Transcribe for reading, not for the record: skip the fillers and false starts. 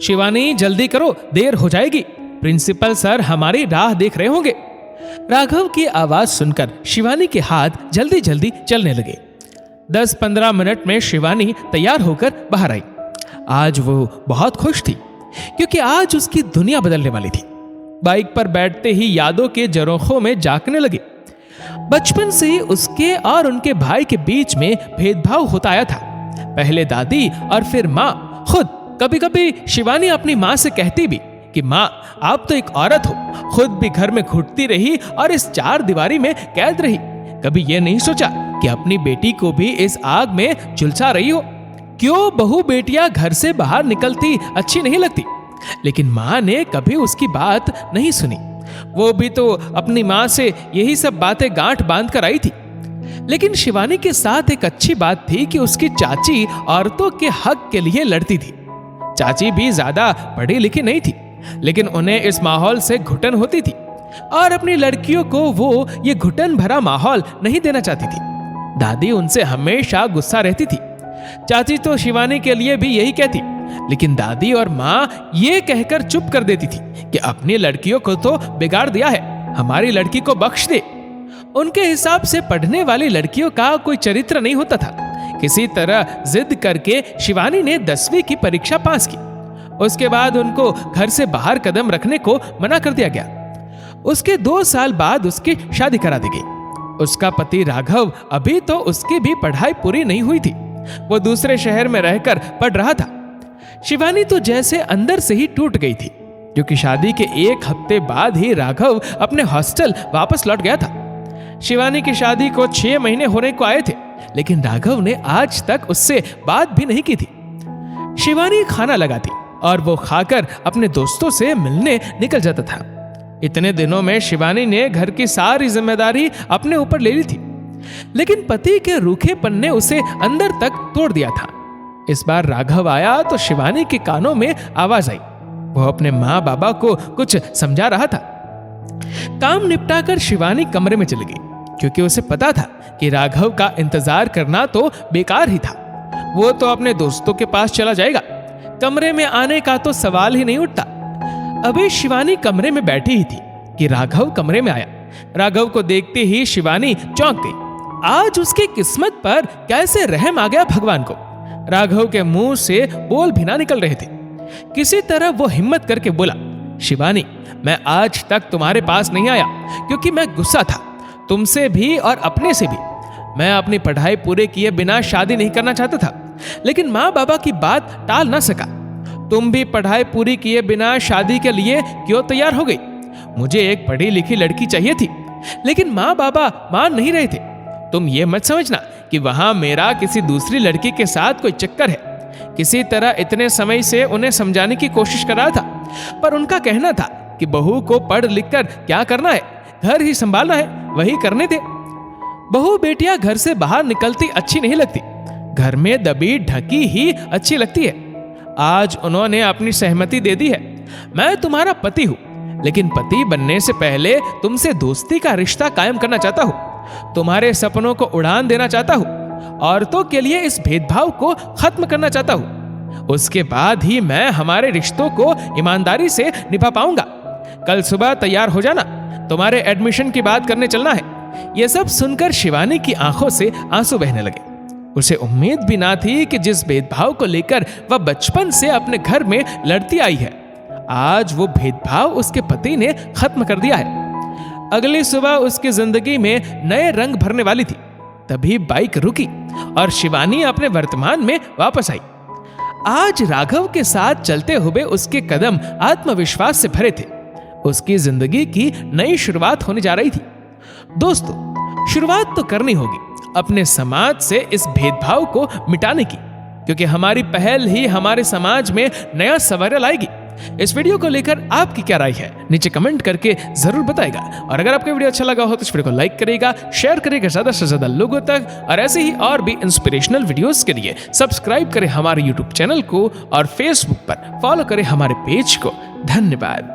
शिवानी जल्दी करो, देर हो जाएगी, प्रिंसिपल सर हमारी राह देख रहे होंगे। राघव की आवाज सुनकर शिवानी के हाथ जल्दी जल्दी चलने लगे। 10-15 मिनट में शिवानी तैयार होकर बाहर आई। आज वो बहुत खुश थी क्योंकि आज उसकी दुनिया बदलने वाली थी। बाइक पर बैठते ही यादों के झरोखों में झांकने लगे। बचपन से ही उसके और उनके भाई के बीच में भेदभाव होता आया था। पहले दादी और फिर माँ। खुद कभी कभी शिवानी अपनी माँ से कहती भी कि माँ, आप तो एक औरत हो, खुद भी घर में घुटती रही और इस 4 दीवारी में कैद रही। कभी ये नहीं सोचा कि अपनी बेटी को भी इस आग में झुलसा रही हो। क्यों बहू बेटियां घर से बाहर निकलती अच्छी नहीं लगती? लेकिन माँ ने कभी उसकी बात नहीं सुनी। वो भी तो अपनी माँ से यही सब बातें गांठ बांध कर आई थी। लेकिन शिवानी के साथ एक अच्छी बात थी कि उसकी चाची औरतों के हक के लिए लड़ती थी। चाची भी ज्यादा पढ़ी लिखी नहीं थी, लेकिन उन्हें इस माहौल से घुटन होती थी और अपनी लड़कियों को वो ये घुटन भरा माहौल नहीं देना चाहती थी। दादी उनसे हमेशा गुस्सा रहती थी। चाची तो शिवानी के लिए भी यही कहती, लेकिन दादी और माँ ये कहकर चुप कर देती थी कि अपनी लड़कियों को तो बिगाड़ दिया है, हमारी लड़की को बख्श दे। उनके हिसाब से पढ़ने वाली लड़कियों का कोई चरित्र नहीं होता था। किसी तरह जिद करके शिवानी ने 10वीं की परीक्षा पास की। उसके बाद उनको घर से बाहर कदम रखने को मना कर दिया गया। उसके 2 साल बाद उसकी शादी करा दी गई। उसका पति राघव अभी तो उसकी भी पढ़ाई पूरी नहीं हुई थी। वो दूसरे शहर में रहकर पढ़ रहा था। शिवानी तो जैसे अंदर से ही टूट गई थी, क्योंकि शादी के 1 हफ्ते बाद ही राघव अपने हॉस्टल वापस लौट गया था। शिवानी की शादी को 6 महीने होने को आए थे, लेकिन राघव ने आज तक उससे बात भी नहीं की थी। शिवानी खाना लगाती और वो खाकर अपने दोस्तों से मिलने निकल जाता था। इतने दिनों में शिवानी ने घर की सारी जिम्मेदारी अपने ऊपर ले ली थी, लेकिन पति के रूखेपन ने उसे अंदर तक तोड़ दिया था। इस बार राघव आया तो शिवानी के कानों में आवाज आई। वो अपने माँ बाबा को कुछ समझा रहा था। काम निपटाकर शिवानी कमरे में चली गई, क्योंकि उसे पता था कि राघव का इंतजार करना तो बेकार ही था। वो तो अपने दोस्तों के पास चला जाएगा, कमरे में आने का तो सवाल ही नहीं उठता। अभी शिवानी कमरे में बैठी ही थी कि राघव कमरे में आया। राघव को देखते ही शिवानी चौंक गई। आज उसकी किस्मत पर कैसे रहम आ गया भगवान को। राघव के मुंह से बोल भी ना निकल रहे थे। किसी तरह वो हिम्मत करके बोला, शिवानी, मैं आज तक तुम्हारे पास नहीं आया क्योंकि मैं गुस्सा था, तुमसे भी और अपने से भी। मैं अपनी पढ़ाई पूरे किए बिना शादी नहीं करना चाहता था, लेकिन माँ बाबा की बात टाल ना सका। तुम भी पढ़ाई पूरी किए बिना शादी के लिए क्यों तैयार हो गई? मुझे एक पढ़ी लिखी लड़की चाहिए थी, लेकिन माँ बाबा मान नहीं रहे थे। तुम ये मत समझना कि वहां मेरा किसी दूसरी लड़की के साथ कोई चक्कर है। किसी तरह इतने समय से उन्हें समझाने की कोशिश कर रहा था, पर उनका कहना था कि बहू को पढ़ लिख कर क्या करना है, घर ही संभालना है, वही करने दे। बहू बेटियां घर से बाहर निकलती अच्छी नहीं लगती, घर में दबी ढकी ही अच्छी लगती है। आज उन्होंने अपनी सहमति दे दी है। मैं तुम्हारा पति हूं, लेकिन पति बनने से पहले तुमसे दोस्ती का रिश्ता कायम करना चाहता हूं। तुम्हारे सपनों को उड़ान देना चाहता हूं। औरतों के लिए इस भेदभाव को खत्म करना चाहता हूं। उसके बाद ही मैं हमारे रिश्तों को ईमानदारी से निभा पाऊंगा। कल सुबह तैयार हो जाना, तुम्हारे एडमिशन की बात करने चलना है। यह सब सुनकर शिवानी की आंखों से आंसू बहने लगे। उसे उम्मीद भी ना थी कि जिस भेदभाव को लेकर वह बचपन से अपने घर में लड़ती आई है, आज वो भेदभाव उसके पति ने खत्म कर दिया है। अगली सुबह उसकी जिंदगी में नए रंग भरने वाली थी। तभी बाइक रुकी और शिवानी अपने वर्तमान में वापस आई। आज राघव के साथ चलते हुए उसके कदम आत्मविश्वास से भरे थे। उसकी जिंदगी की नई शुरुआत होने जा रही थी। दोस्तों, शुरुआत तो करनी होगी अपने समाज से इस भेदभाव को मिटाने की, क्योंकि हमारी पहल ही हमारे समाज में नया सवरा लाएगी। इस वीडियो को लेकर आपकी क्या राय है, नीचे कमेंट करके जरूर बताएगा। और अगर आपको वीडियो अच्छा लगा हो तो इस वीडियो को लाइक करेगा, शेयर करेगा ज्यादा से ज्यादा लोगों तक। और ऐसे ही और भी इंस्पिरेशनल वीडियोस के लिए सब्सक्राइब करें हमारे यूट्यूब चैनल को और फेसबुक पर फॉलो करें हमारे पेज को। धन्यवाद।